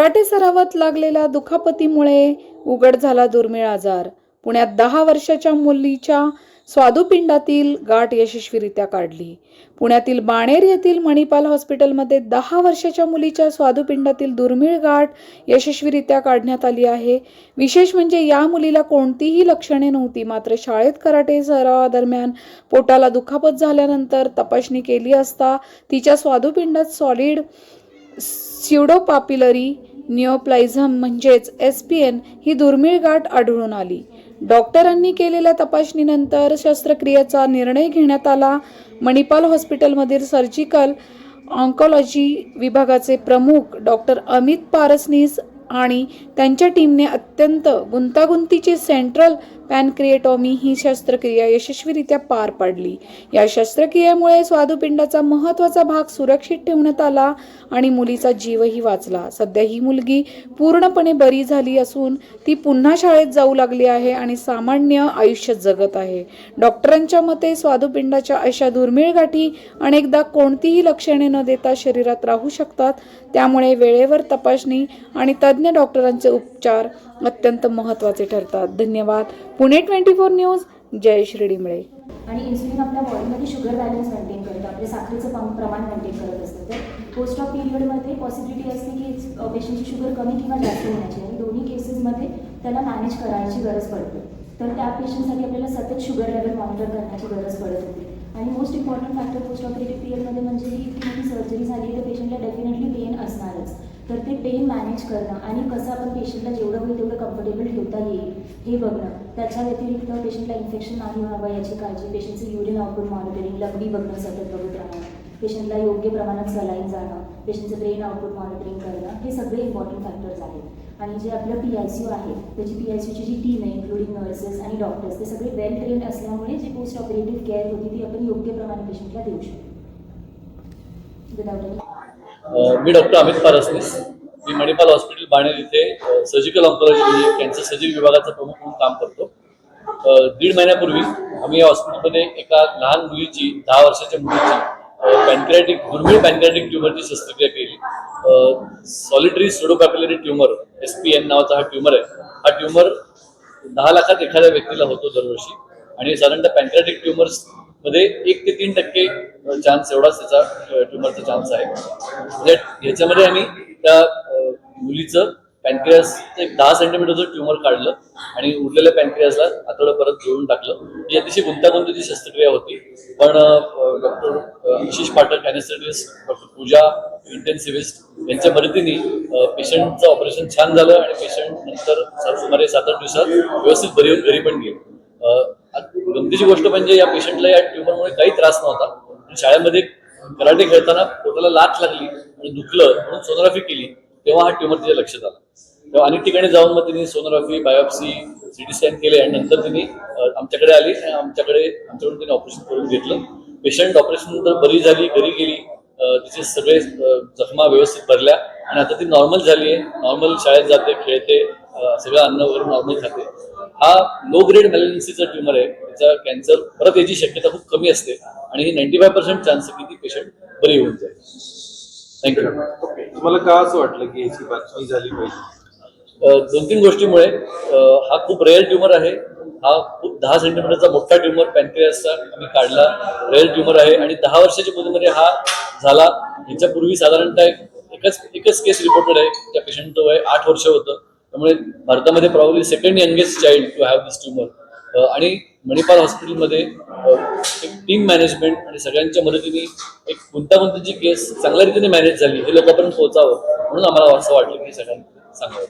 Karate सरावात लागलेल्या दुखापतीमुळे उघड झाला दुर्मिळ आजार. पुण्यात 10 वर्षाच्या मुलीच्या स्वादुपिंडातील गाठ यशस्वीरित्या काढली. पुण्यातील बाणेर येथील मणिपाल हॉस्पिटलमध्ये 10 वर्षाच्या मुलीच्या स्वादुपिंडातील दुर्मिळ गाठ यशस्वीरित्या काढण्यात आली आहे. विशेष म्हणजे या मुलीला कोणतीही लक्षणे नव्हती. मात्र शाळेत कराटे सरावादरम्यान पोटाला दुखापत झाल्यानंतर तपासणी केली असता तिच्या स्वादुपिंडात सॉलिड स्युडोपापिलरी निओप्लाझम म्हणजेच SPN ही दुर्मिळ गाठ आढळून आली. डॉक्टरांनी केलेल्या तपासणीनंतर शस्त्रक्रियेचा निर्णय घेण्यात आला. मणिपाल हॉस्पिटलमधील सर्जिकल ऑन्कॉलॉजी विभागाचे प्रमुख डॉक्टर अमित पारसनीस आणि त्यांच्या टीमने अत्यंत गुंतागुंतीची सेंट्रल पॅनक्रिएटॉमी ही शस्त्रक्रिया यशस्वीरित्या पार पाडली. या शस्त्रक्रियेमुळे स्वादुपिंडाचा महत्त्वाचा भाग सुरक्षित ठेवण्यात आला आणि मुलीचा जीवही वाचला. सध्या ही मुलगी पूर्णपणे बरी झाली असून ती पुन्हा शाळेत जाऊ लागली आहे आणि सामान्य आयुष्य जगत आहे. डॉक्टरांच्या मते स्वादुपिंडाच्या अशा दुर्मिळ गाठी अनेकदा कोणतीही लक्षणे न देता शरीरात राहू शकतात. त्यामुळे वेळेवर तपासणी आणि तज्ज्ञ डॉक्टरांचे उपचार अत्यंत महत्त्वाचे ठरतात. धन्यवाद. पुणे 24 न्यूज, जयश्री डिंबळे. आणि इन्सुलिन आपल्या बॉडीमध्ये शुगर बॅलन्स मेंटेन करतं, आपले साखरेचं प्रमाण मेंटेन करत असतं. तर पोस्ट ऑफ पिरियडमध्ये पॉसिबिलिटी असते की पेशंटची शुगर कमी किंवा जास्त होण्याची, आणि दोन्ही केसेसमध्ये त्याला मॅनेज करायची गरज पडते. तर त्या पेशंटसाठी आपल्याला सतत शुगर लेवल मॉनिटर करण्याची गरज पडत होती. आणि most important factor post operative पिरियडमध्ये म्हणजे ही इतकी मोठी सर्जरी झाली तर पेशंटला डेफिनेटली पेन असणारच. तर ते पेन मॅनेज करणं आणि कसं आपण पेशंटला जेवढं होईल तेवढं कम्फर्टेबल ठेवता येईल हे बघणं. त्याच्या व्यतिरिक्त पेशंटला इन्फेक्शन नाही व्हावं याची काळजी, पेशंटचं युरिन आउटपुट मॉनिटरिंग, लंगडी बघणं, सतत बघत राहणं, पेशंटला योग्य प्रमाणात सलाईन जाणं, पेशंटचं ब्रेन आउटपुट मॉनिटरिंग करणं, हे सगळे इम्पॉर्टंट फॅक्टर्स आहेत. आणि जे आपलं PICU आहे त्याची PICUची जी टीम आहे इन्क्लुडिंग नर्सेस आणि डॉक्टर्स ते सगळे वेल ट्रेन्ड असल्यामुळे जी पोस्ट ऑपरेटिव्ह केअर होती ती आपण योग्य प्रमाणे पेशंटला देऊ शकतो. मी डॉक्टर अमित पारसनीस. मी मणिपाल हॉस्पिटल बाणेर इथे सर्जिकल ऑन्कॉलॉजी म्हणजे कॅन्सर सर्जरी विभागाचा प्रमुख म्हणून काम करतो. 1.5 महिन्यापूर्वी आम्ही या हॉस्पिटलमध्ये एका लहान मुलीची 10 वर्षाच्या मुलीची दुर्मिळ पॅनक्रियाटिक ट्युमरची शस्त्रक्रिया केली. सॉलिटरी स्युडोपॅपिलरी ट्युमर SPN नावाचा हा ट्युमर आहे. हा ट्युमर 10 लाखात एखाद्या व्यक्तीला होतो दरवर्षी, आणि साधारणतः पॅनक्रियाटिक ट्युमर्स मध्ये 1 ते 3% चान्स एवढाच त्याचा ट्युमरचा चान्स आहे. ह्याच्यामध्ये आम्ही त्या मुलीचं पॅनक्रियासचं एक 10 सेंटीमीटरचं ट्युमर काढलं आणि उरलेल्या पॅनक्रियासला आतडं परत जोडून टाकलं. ही अतिशय गुंतागुंतीची शस्त्रक्रिया होती, पण डॉक्टर आशिष पाठक अॅनेस्थेटिस्ट, डॉक्टर पूजा इंटेन्सिव्हिस्ट यांच्या मदतीने पेशंटचं ऑपरेशन छान झालं आणि पेशंट नंतर सुमारे 7-8 दिवसात व्यवस्थित बरी होऊन घरी पण गेली. गमतीची गोष्ट म्हणजे या पेशंटला या ट्युमरमुळे काही त्रास नव्हता. शाळेमध्ये कराटे खेळताना पोटाला लाथ लागली आणि दुखलं म्हणून सोनोग्राफी केली, तेव्हा हा ट्युमर तिच्या लक्षात आला. तेव्हा अनेक ठिकाणी जाऊन मग तिने सोनोग्राफी, बायोप्सी, CT स्कॅन केले आणि नंतर तिने आमच्याकडे आली आणि आमच्याकडून तिने ऑपरेशन करून घेतलं. पेशंट ऑपरेशन नंतर बरी झाली, घरी गेली, तिचे सगळे जखमा व्यवस्थित भरल्या आणि आता ती नॉर्मल झाली आहे. नॉर्मल शाळेत जाते, खेळते, सगळं अन्न वगैरे नॉर्मल खाते. हा लो ग्रेड मॅलिग्नन्सीचा ट्युमर आहे. त्याचा कॅन्सर परत याची शक्यता खूप कमी असते आणि ही 95% चान्स आहे की ती पेशंट बरी होऊन जाईल. थँक्यू. तुम्हाला का असं वाटलं की याची बातमी झाली पाहिजे? 2-3 गोष्टीमुळे. हा खूप रेअर ट्युमर आहे. हा खूप 10 सेंटीमीटरचा मोठा ट्युमर पॅनक्रियासचा आम्ही काढला. रेअर ट्युमर आहे आणि 10 वर्षाच्या मुलीमध्ये हा झाला. याच्यापूर्वी साधारणतः एकच केस रिपोर्टेड आहे. त्या पेशंटचं वय 8 वर्ष होतं. त्यामुळे भारतामध्ये probably second youngest child to have this tumour. आणि मणिपाल हॉस्पिटलमध्ये एक टीम मॅनेजमेंट आणि सगळ्यांच्या मदतीने एक गुंतागुंतीची केस चांगल्या रीतीने मॅनेज झाली, हे लोकांपर्यंत पोहोचावं म्हणून आम्हाला असं वाटलं की सगळ्यांना सांगावं.